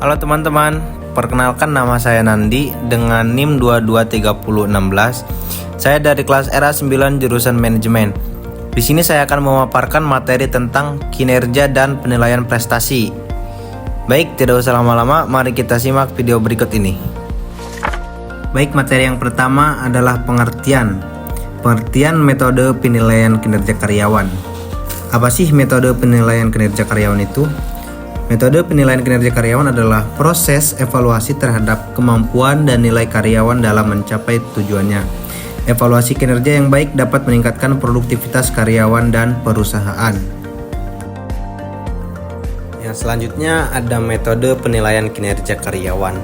Halo teman-teman, perkenalkan nama saya Nandi dengan NIM 223016. Saya dari kelas RA 9 jurusan manajemen. Di sini saya akan memaparkan materi tentang kinerja dan penilaian prestasi. Baik, tidak usah lama-lama, mari kita simak video berikut ini. Baik, materi yang pertama adalah pengertian metode penilaian kinerja karyawan. Apa sih metode penilaian kinerja karyawan itu? Metode penilaian kinerja karyawan adalah proses evaluasi terhadap kemampuan dan nilai karyawan dalam mencapai tujuannya. Evaluasi kinerja yang baik dapat meningkatkan produktivitas karyawan dan perusahaan. Yang selanjutnya ada metode penilaian kinerja karyawan.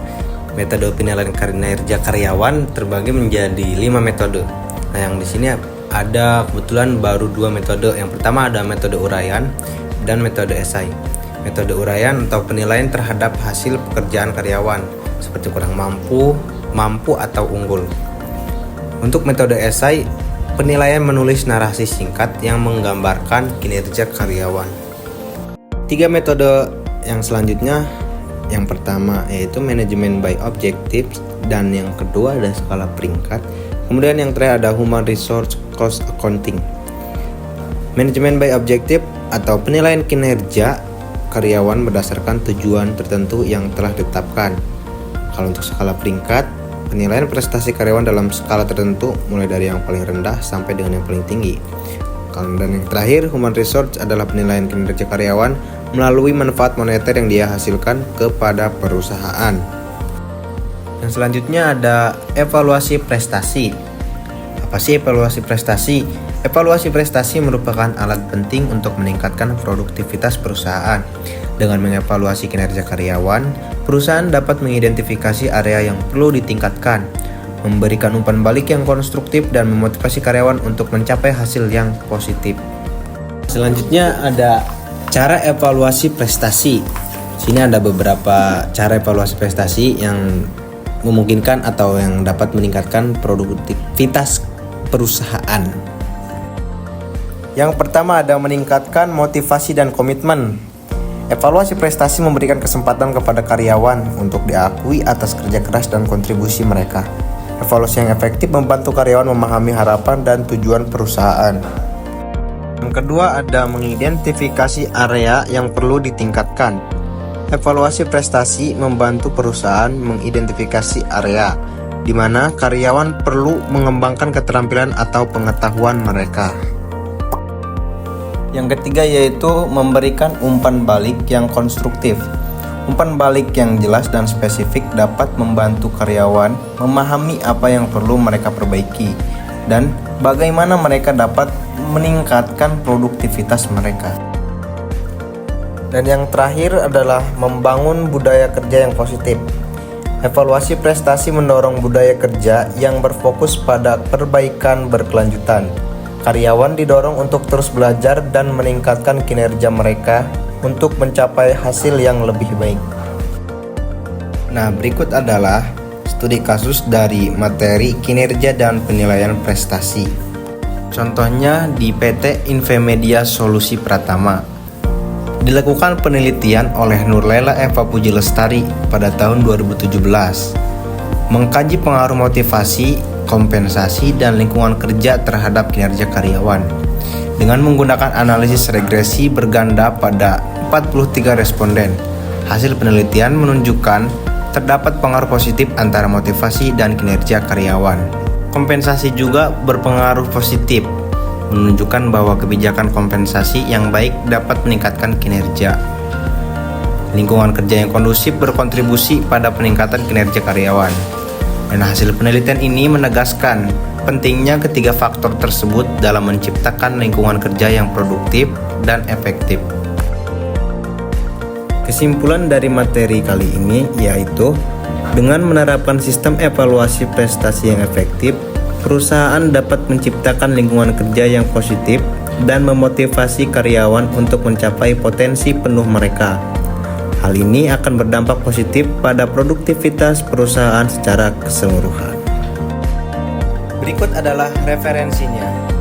Metode penilaian kinerja karyawan terbagi menjadi 5 metode. Nah, yang di sini ada kebetulan baru 2 metode. Yang pertama ada metode uraian dan metode esai. Metode uraian atau penilaian terhadap hasil pekerjaan karyawan seperti kurang mampu atau unggul. Untuk metode esai, penilaian menulis narasi singkat yang menggambarkan kinerja karyawan. 3 metode yang selanjutnya, yang pertama yaitu manajemen by objectives, dan yang kedua ada skala peringkat. Kemudian yang terakhir ada human resource cost accounting. Manajemen by objective atau penilaian kinerja karyawan berdasarkan tujuan tertentu yang telah ditetapkan. Kalau untuk skala peringkat, penilaian prestasi karyawan dalam skala tertentu mulai dari yang paling rendah sampai dengan yang paling tinggi. Dan yang terakhir, human resource adalah penilaian kinerja karyawan melalui manfaat moneter yang dia hasilkan kepada perusahaan. Yang selanjutnya ada evaluasi prestasi. Apa sih evaluasi prestasi? Evaluasi prestasi merupakan alat penting untuk meningkatkan produktivitas perusahaan. Dengan mengevaluasi kinerja karyawan, perusahaan dapat mengidentifikasi area yang perlu ditingkatkan, memberikan umpan balik yang konstruktif, dan memotivasi karyawan untuk mencapai hasil yang positif. Selanjutnya ada cara evaluasi prestasi. Sini ada beberapa cara evaluasi prestasi yang memungkinkan atau yang dapat meningkatkan produktivitas perusahaan. Yang pertama ada meningkatkan motivasi dan komitmen. Evaluasi prestasi memberikan kesempatan kepada karyawan untuk diakui atas kerja keras dan kontribusi mereka. Evaluasi yang efektif membantu karyawan memahami harapan dan tujuan perusahaan. Yang kedua ada mengidentifikasi area yang perlu ditingkatkan. Evaluasi prestasi membantu perusahaan mengidentifikasi area di mana karyawan perlu mengembangkan keterampilan atau pengetahuan mereka. Yang ketiga yaitu memberikan umpan balik yang konstruktif. Umpan balik yang jelas dan spesifik dapat membantu karyawan memahami apa yang perlu mereka perbaiki dan bagaimana mereka dapat meningkatkan produktivitas mereka. Dan yang terakhir adalah membangun budaya kerja yang positif. Evaluasi prestasi mendorong budaya kerja yang berfokus pada perbaikan berkelanjutan. Karyawan didorong untuk terus belajar dan meningkatkan kinerja mereka untuk mencapai hasil yang lebih baik. Nah, berikut adalah studi kasus dari materi kinerja dan penilaian prestasi. Contohnya di PT Infomedia Solusi Pratama. Dilakukan penelitian oleh Nurlela Eva Puji Lestari pada tahun 2017. Mengkaji pengaruh motivasi, kompensasi, dan lingkungan kerja terhadap kinerja karyawan dengan menggunakan analisis regresi berganda pada 43 responden. Hasil penelitian menunjukkan terdapat pengaruh positif antara motivasi dan kinerja karyawan. Kompensasi juga berpengaruh positif, menunjukkan bahwa kebijakan kompensasi yang baik dapat meningkatkan kinerja. Lingkungan kerja yang kondusif berkontribusi pada peningkatan kinerja karyawan. Dan hasil penelitian ini menegaskan pentingnya ketiga faktor tersebut dalam menciptakan lingkungan kerja yang produktif dan efektif. Kesimpulan dari materi kali ini yaitu dengan menerapkan sistem evaluasi prestasi yang efektif, perusahaan dapat menciptakan lingkungan kerja yang positif dan memotivasi karyawan untuk mencapai potensi penuh mereka. Hal ini akan berdampak positif pada produktivitas perusahaan secara keseluruhan. Berikut adalah referensinya.